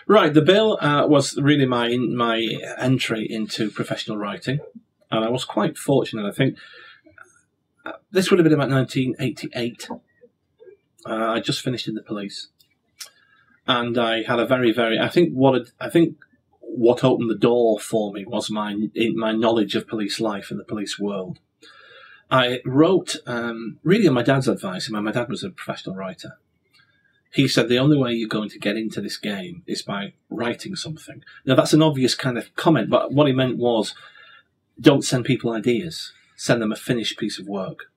Right, the bill was really my entry into professional writing, and I was quite fortunate. I think this would have been about 1988. I just finished in the police, and I had a very, very. I think what opened the door for me was my knowledge of police life and the police world. I wrote really on my dad's advice. My dad was a professional writer. He said the only way you're going to get into this game is by writing something. Now, that's an obvious kind of comment, but what he meant was don't send people ideas. Send them a finished piece of work.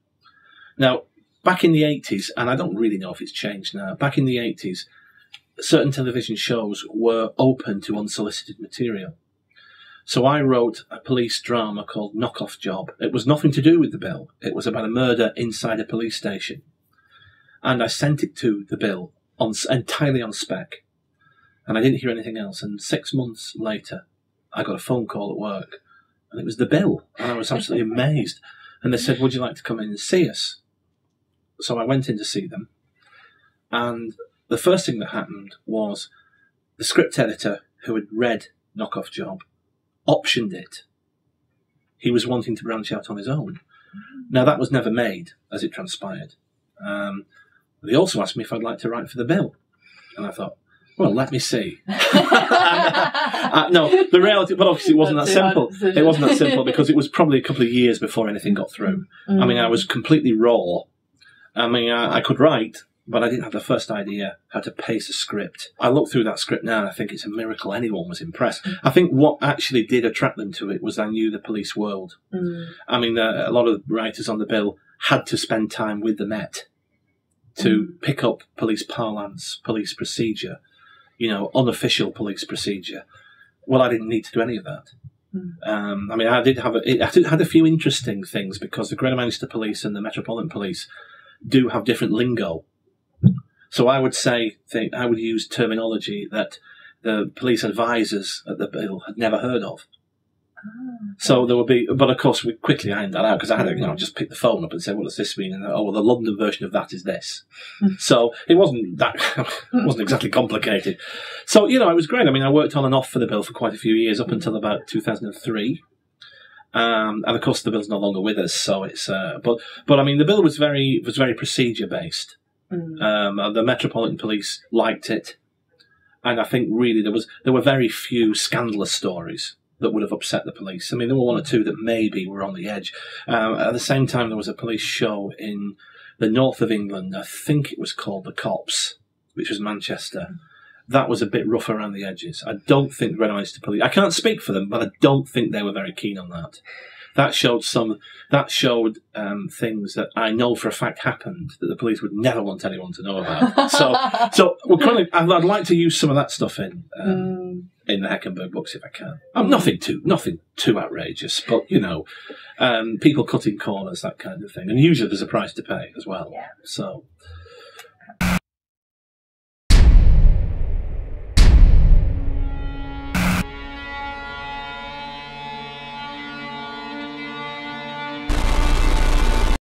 Now, back in the 80s, and I don't really know if it's changed now, back in the 80s, certain television shows were open to unsolicited material. So I wrote a police drama called Knockoff Job. It was nothing to do with the bill. It was about a murder inside a police station. And I sent it to the bill entirely on spec. And I didn't hear anything else. And 6 months later, I got a phone call at work. And it was the bill. And I was absolutely amazed. And they said, would you like to come in and see us? So I went in to see them. And the first thing that happened was the script editor who had read Knockoff Job optioned it. He was wanting to branch out on his own. Now, that was never made, as it transpired. They also asked me if I'd like to write for the bill. And I thought, well, let me see. No, the reality, but obviously it wasn't that simple. It wasn't that simple because it was probably a couple of years before anything got through. I mean, I was completely raw. I mean, I could write, but I didn't have the first idea how to pace a script. I look through that script now and I think it's a miracle anyone was impressed. I think what actually did attract them to it was I knew the police world. I mean, a lot of writers on the bill had to spend time with the Met to pick up police parlance, police procedure, unofficial police procedure. Well, I didn't need to do any of that. I mean, I had a few interesting things because the Greater Manchester Police and the Metropolitan Police do have different lingo. So I would use terminology that the police advisors at the bill had never heard of. So there would be, but of course we quickly ironed that out because I had to, just pick the phone up and say, what does this mean? And the London version of that is this. So it wasn't exactly complicated. So, it was great. I mean, I worked on and off for the bill for quite a few years, up until about 2003. And of course the bill's no longer with us. So it's, but I mean, the bill was very procedure based. The Metropolitan Police liked it. And I think really there were very few scandalous stories that would have upset the police. I mean, there were one or two that maybe were on the edge. At the same time, there was a police show in the north of England. I think it was called The Cops, which was Manchester. That was a bit rough around the edges. I don't think the Greater Manchester Police, I can't speak for them, but I don't think they were very keen on that. That showed things that I know for a fact happened that the police would never want anyone to know about. So I'd like to use some of that stuff in the Heckenberg books if I can. Nothing too outrageous, but people cutting corners, that kind of thing, and usually there's a price to pay as well. Yeah. So.